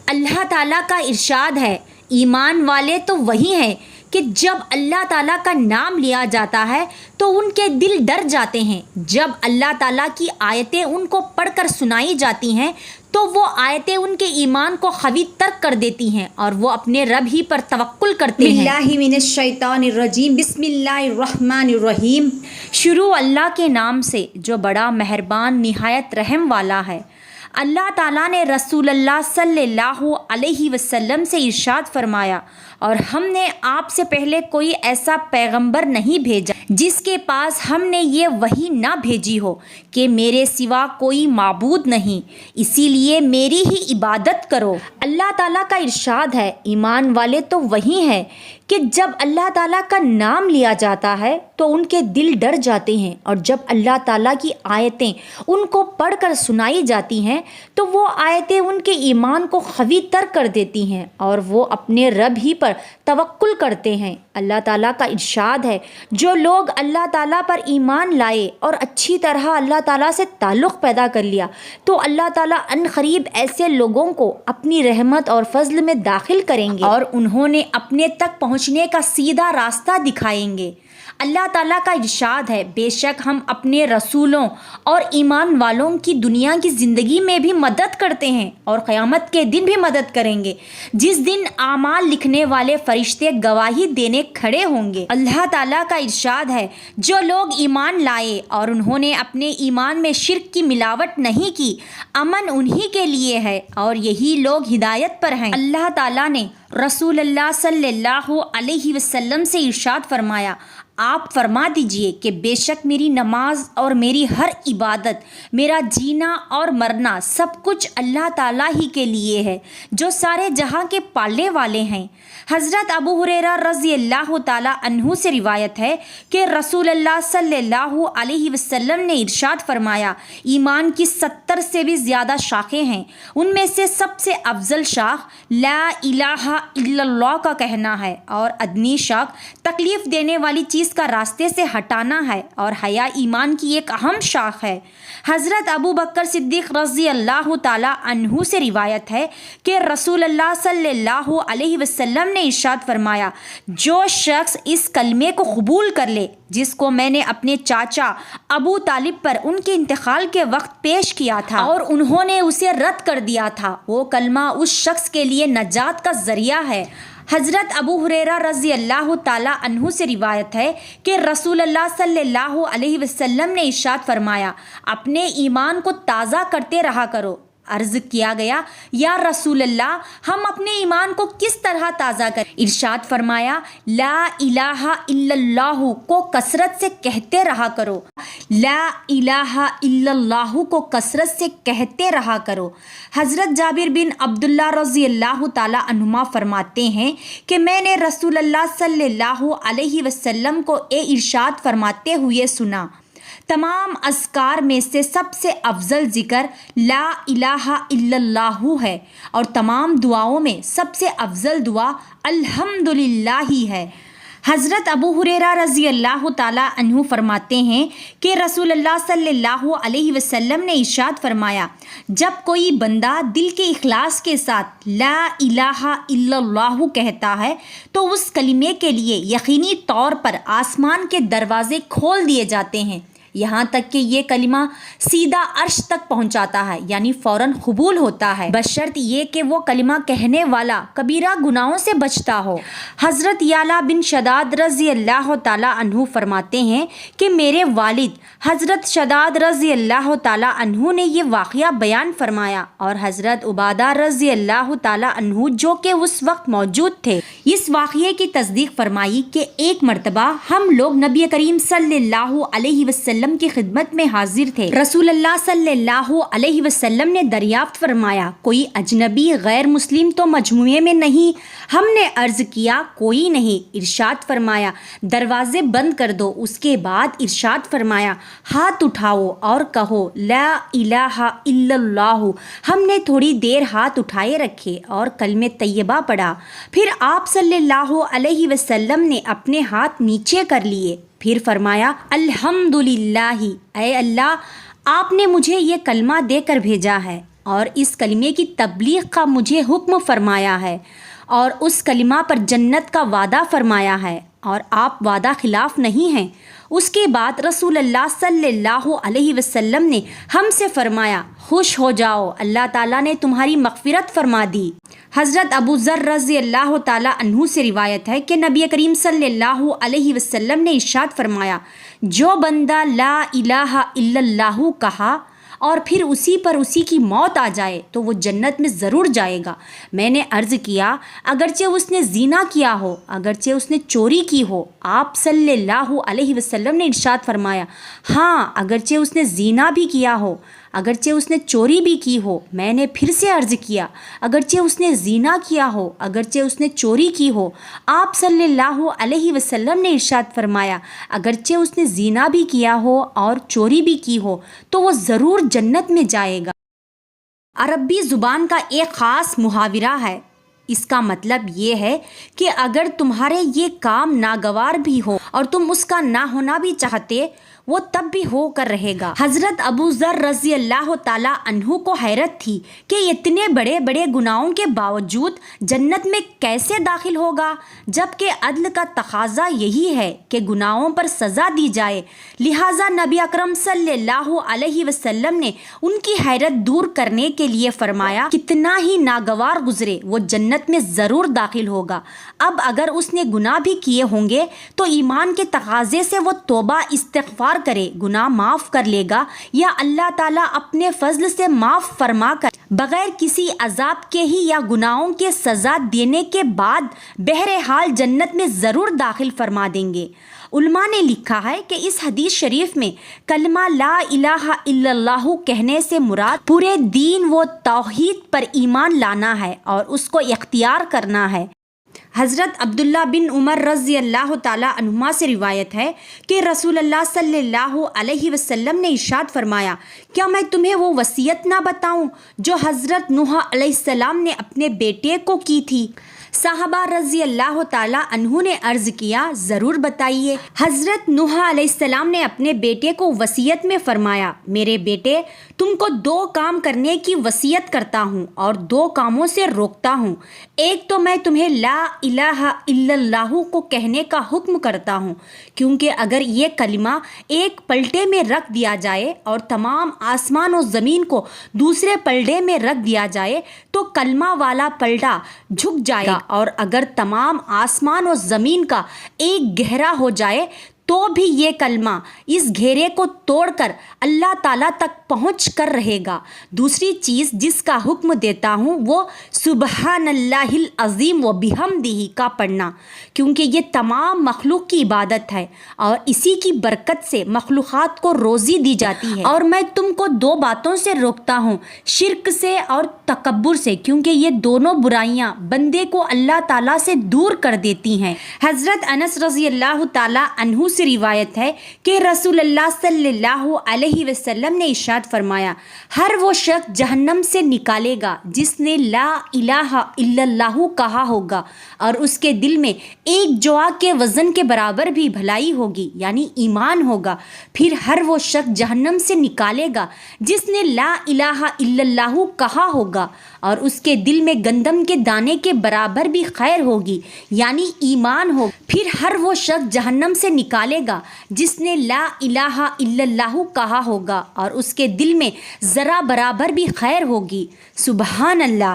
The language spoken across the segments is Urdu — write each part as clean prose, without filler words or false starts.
اللہ تعالیٰ کا ارشاد ہے، ایمان والے تو وہی ہیں کہ جب اللہ تعالیٰ کا نام لیا جاتا ہے تو ان کے دل ڈر جاتے ہیں۔ جب اللہ تعالیٰ کی آیتیں ان کو پڑھ کر سنائی جاتی ہیں تو وہ آیتیں ان کے ایمان کو قوی تر کر دیتی ہیں اور وہ اپنے رب ہی پر توکل کرتے ہیں۔ باللہ من الشیطان الرجیم، بسم اللہ الرحمن الرحیم۔ شروع اللہ کے نام سے جو بڑا مہربان نہایت رحم والا ہے۔ اللہ تعالیٰ نے رسول اللہ صلی اللہ علیہ وسلم سے ارشاد فرمایا، اور ہم نے آپ سے پہلے کوئی ایسا پیغمبر نہیں بھیجا جس کے پاس ہم نے یہ وحی نہ بھیجی ہو کہ میرے سوا کوئی معبود نہیں، اسی لیے میری ہی عبادت کرو۔ اللہ تعالیٰ کا ارشاد ہے، ایمان والے تو وہی ہیں کہ جب اللہ تعالیٰ کا نام لیا جاتا ہے تو ان کے دل ڈر جاتے ہیں، اور جب اللہ تعالیٰ کی آیتیں ان کو پڑھ کر سنائی جاتی ہیں تو وہ آیتیں ان کے ایمان کو قوی تر کر دیتی ہیں اور وہ اپنے رب ہی پر توکل کرتے ہیں۔ اللہ تعالیٰ کا ارشاد ہے، جو لوگ اللہ تعالیٰ پر ایمان لائے اور اچھی طرح اللہ تعالیٰ سے تعلق پیدا کر لیا تو اللہ تعالیٰ ان قریب ایسے لوگوں کو اپنی رحمت اور فضل میں داخل کریں گے اور انہوں نے اپنے تک پہنچنے کا سیدھا راستہ دکھائیں گے۔ اللہ تعالیٰ کا ارشاد ہے، بے شک ہم اپنے رسولوں اور ایمان والوں کی دنیا کی زندگی میں بھی مدد کرتے ہیں اور قیامت کے دن بھی مدد کریں گے، جس دن اعمال لکھنے والے فرشتے گواہی دینے کھڑے ہوں گے۔ اللہ تعالیٰ کا ارشاد ہے، جو لوگ ایمان لائے اور انہوں نے اپنے ایمان میں شرک کی ملاوٹ نہیں کی، امن انہی کے لیے ہے اور یہی لوگ ہدایت پر ہیں۔ اللہ تعالیٰ نے رسول اللہ صلی اللہ علیہ وسلم سے ارشاد فرمایا، آپ فرما دیجئے کہ بے شک میری نماز اور میری ہر عبادت، میرا جینا اور مرنا سب کچھ اللہ تعالیٰ ہی کے لیے ہے جو سارے جہاں کے پالنے والے ہیں۔ حضرت ابو ہریرہ رضی اللہ تعالیٰ عنہ سے روایت ہے کہ رسول اللہ صلی اللہ علیہ وسلم نے ارشاد فرمایا، ایمان کی 70 سے بھی زیادہ شاخیں ہیں، ان میں سے سب سے افضل شاخ لا الہ الا اللہ کا کہنا ہے، اور ادنی شاخ تکلیف دینے والی چیز کا راستے سے ہٹانا ہے، اور حیا ایمان کی ایک اہم شاخ ہے۔ حضرت ابو بکر صدیق رضی اللہ تعالیٰ عنہ سے روایت ہے کہ رسول اللہ صلی اللہ علیہ وسلم نے ارشاد فرمایا، جو شخص اس کلمے کو قبول کر لے جس کو میں نے اپنے چاچا ابو طالب پر ان کے انتقال کے وقت پیش کیا تھا اور انہوں نے اسے رد کر دیا تھا، وہ کلمہ اس شخص کے لیے نجات کا ذریعہ ہے۔ حضرت ابو ہریرہ رضی اللہ تعالیٰ عنہ سے روایت ہے کہ رسول اللہ صلی اللہ علیہ وسلم نے ارشاد فرمایا، اپنے ایمان کو تازہ کرتے رہا کرو۔ عرض کیا گیا، یا رسول اللہ، ہم اپنے ایمان کو کس طرح تازہ کریں؟ ارشاد فرمایا، لا الہ الا اللہ کو کثرت سے کہتے رہا کرو، لا الہ الا اللہ کو کثرت سے کہتے رہا کرو۔ حضرت جابر بن عبداللہ رضی اللہ تعالیٰ عنہما فرماتے ہیں کہ میں نے رسول اللہ صلی اللہ علیہ وسلم کو ارشاد فرماتے ہوئے سنا، تمام اذکار میں سے سب سے افضل ذکر لا الہ الا اللہ ہے، اور تمام دعاؤں میں سب سے افضل دعا الحمدللہ ہی ہے۔ حضرت ابو ہریرہ رضی اللہ تعالیٰ عنہ فرماتے ہیں کہ رسول اللہ صلی اللہ علیہ وسلم نے ارشاد فرمایا، جب کوئی بندہ دل کے اخلاص کے ساتھ لا الہ الا اللہ کہتا ہے تو اس کلمے کے لیے یقینی طور پر آسمان کے دروازے کھول دیے جاتے ہیں، یہاں تک کہ یہ کلمہ سیدھا عرش تک پہنچاتا ہے، یعنی فوراً قبول ہوتا ہے، بشرط یہ کہ وہ کلمہ کہنے والا کبیرہ گناہوں سے بچتا ہو۔ حضرت یعلا بن شداد رضی اللہ تعالیٰ عنہ فرماتے ہیں کہ میرے والد حضرت شداد رضی اللہ تعالیٰ عنہ نے یہ واقعہ بیان فرمایا، اور حضرت عبادہ رضی اللہ تعالیٰ عنہ جو کہ اس وقت موجود تھے اس واقعے کی تصدیق فرمائی کہ ایک مرتبہ ہم لوگ نبی کریم صلی اللہ علیہ وسلم کی خدمت میں حاضر تھے۔ رسول اللہ صلی اللہ علیہ وسلم نے دریافت فرمایا، کوئی اجنبی غیر مسلم تو مجموعے میں نہیں؟ ہم نے عرض کیا، کوئی نہیں۔ ارشاد فرمایا، دروازے بند کر دو۔ اس کے بعد ارشاد فرمایا، ہاتھ اٹھاؤ اور کہو لا الہ الا اللہ۔ ہم نے تھوڑی دیر ہاتھ اٹھائے رکھے اور کلمہ طیبہ پڑھا، پھر آپ صلی اللہ علیہ وسلم نے اپنے ہاتھ نیچے کر لیے، پھر فرمایا، الحمدللہ، اے اللہ، آپ نے مجھے یہ کلمہ دے کر بھیجا ہے اور اس کلمے کی تبلیغ کا مجھے حکم فرمایا ہے اور اس کلمہ پر جنت کا وعدہ فرمایا ہے اور آپ وعدہ خلاف نہیں ہیں۔ اس کے بعد رسول اللہ صلی اللہ علیہ وسلم نے ہم سے فرمایا، خوش ہو جاؤ، اللہ تعالیٰ نے تمہاری مغفرت فرما دی۔ حضرت ابو ذر رضی اللہ تعالیٰ عنہ سے روایت ہے کہ نبی کریم صلی اللہ علیہ وسلم نے ارشاد فرمایا، جو بندہ لا الہ الا اللہ کہا اور پھر اسی پر اسی کی موت آ جائے تو وہ جنت میں ضرور جائے گا۔ میں نے عرض کیا، اگرچہ اس نے زنا کیا ہو، اگرچہ اس نے چوری کی ہو؟ آپ صلی اللہ علیہ وسلم نے ارشاد فرمایا، ہاں، اگرچہ اس نے زنا بھی کیا ہو، اگرچہ اس نے چوری بھی کی ہو۔ میں نے پھر سے عرض کیا، اگرچہ اس نے زنا کیا ہو، اگرچہ اس نے چوری کی ہو؟ آپ صلی اللہ علیہ وسلم نے ارشاد فرمایا، اگرچہ اس نے زنا بھی کیا ہو اور چوری بھی کی ہو تو وہ ضرور جنت میں جائے گا۔ عربی زبان کا ایک خاص محاورہ ہے، اس کا مطلب یہ ہے کہ اگر تمہارے یہ کام ناگوار بھی ہو اور تم اس کا نہ ہونا بھی چاہتے، وہ تب بھی ہو کر رہے گا۔ حضرت ابو ذر رضی اللہ تعالیٰ عنہ کو حیرت تھی کہ اتنے بڑے بڑے گناہوں کے باوجود جنت میں کیسے داخل ہوگا، جبکہ عدل کا تقاضا یہی ہے کہ گناہوں پر سزا دی جائے۔ لہٰذا نبی اکرم صلی اللہ علیہ وسلم نے ان کی حیرت دور کرنے کے لیے فرمایا، کتنا ہی ناگوار گزرے وہ جنت میں ضرور داخل ہوگا۔ اب اگر اس نے گناہ بھی کیے ہوں گے تو ایمان کے تقاضے سے وہ توبہ استغفار کرے، گناہ معاف کر لے گا، یا اللہ تعالیٰ اپنے فضل سے معاف فرما کر بغیر کسی عذاب کے ہی یا گناہوں کے سزا دینے کے بعد بہرحال جنت میں ضرور داخل فرما دیں گے۔ علماء نے لکھا ہے کہ اس حدیث شریف میں کلمہ لا الہ الا اللہ کہنے سے مراد پورے دین و توحید پر ایمان لانا ہے اور اس کو اختیار کرنا ہے۔ حضرت عبداللہ بن عمر رضی اللہ تعالیٰ عنہما سے روایت ہے کہ رسول اللہ صلی اللہ علیہ وسلم نے ارشاد فرمایا، کیا میں تمہیں وہ وصیت نہ بتاؤں جو حضرت نوح علیہ السلام نے اپنے بیٹے کو کی تھی؟ صحابہ رضی اللہ تعالیٰ عنہ نے عرض کیا، ضرور بتائیے۔ حضرت نوح علیہ السلام نے اپنے بیٹے کو وصیت میں فرمایا، میرے بیٹے، تم کو 2 کام کرنے کی وصیت کرتا ہوں اور 2 کاموں سے روکتا ہوں۔ ایک تو میں تمہیں لا الہ الا اللہ کو کہنے کا حکم کرتا ہوں، کیونکہ اگر یہ کلمہ ایک پلٹے میں رکھ دیا جائے اور تمام آسمان و زمین کو دوسرے پلڑے میں رکھ دیا جائے تو کلمہ والا پلڑا جھک جائے گا، اور اگر تمام آسمان و زمین کا ایک گہرا ہو جائے تو بھی یہ کلمہ اس گھیرے کو توڑ کر اللہ تعالیٰ تک پہنچ کر رہے گا۔ دوسری چیز جس کا حکم دیتا ہوں وہ سبحان اللہ العظیم و بحمدہ کا پڑھنا، کیونکہ یہ تمام مخلوق کی عبادت ہے اور اسی کی برکت سے مخلوقات کو روزی دی جاتی ہے۔ اور میں تم کو 2 باتوں سے روکتا ہوں، شرک سے اور تکبر سے، کیونکہ یہ دونوں برائیاں بندے کو اللہ تعالیٰ سے دور کر دیتی ہیں۔ حضرت انس رضی اللہ تعالیٰ عنہ سے روایت ہے کہ رسول اللہ صلی اللہ علیہ وسلم نے ارشاد فرمایا، ہر وہ شخص جہنم سے نکالے گا جس نے لا الہ الا اللہ کہا ہوگا اور اس کے دل میں ایک جوا کے وزن کے برابر بھی بھلائی ہوگی، یعنی ایمان ہوگا۔ پھر ہر وہ شخص جہنم سے نکالے گا جس نے لا الہ الا اللہ کہا ہوگا اور اس کے دل میں گندم کے دانے کے برابر بھی خیر ہوگی، یعنی ایمان ہو۔ پھر ہر وہ شخص جہنم سے نکالے گا جس نے لا الہ الا اللہ کہا ہوگا اور اس کے دل میں ذرا برابر بھی خیر ہوگی۔ سبحان اللہ۔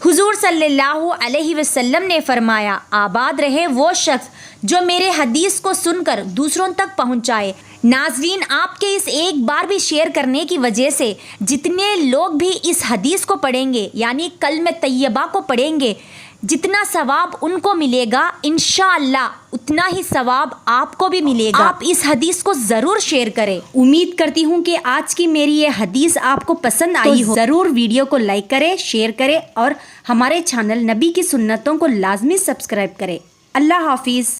حضور صلی اللہ علیہ وسلم نے فرمایا، آباد رہے وہ شخص جو میرے حدیث کو سن کر دوسروں تک پہنچائے۔ ناظرین، آپ کے اس ایک بار بھی شیئر کرنے کی وجہ سے جتنے لوگ بھی اس حدیث کو پڑھیں گے، یعنی کلمہ طیبہ کو پڑھیں گے، جتنا ثواب ان کو ملے گا انشاءاللہ اتنا ہی ثواب آپ کو بھی ملے گا۔ آپ اس حدیث کو ضرور شیئر کریں۔ امید کرتی ہوں کہ آج کی میری یہ حدیث آپ کو پسند آئی ہو۔ ضرور ویڈیو کو لائک کریں، شیئر کریں اور ہمارے چینل نبی کی سنتوں کو لازمی سبسکرائب کریں۔ اللہ حافظ۔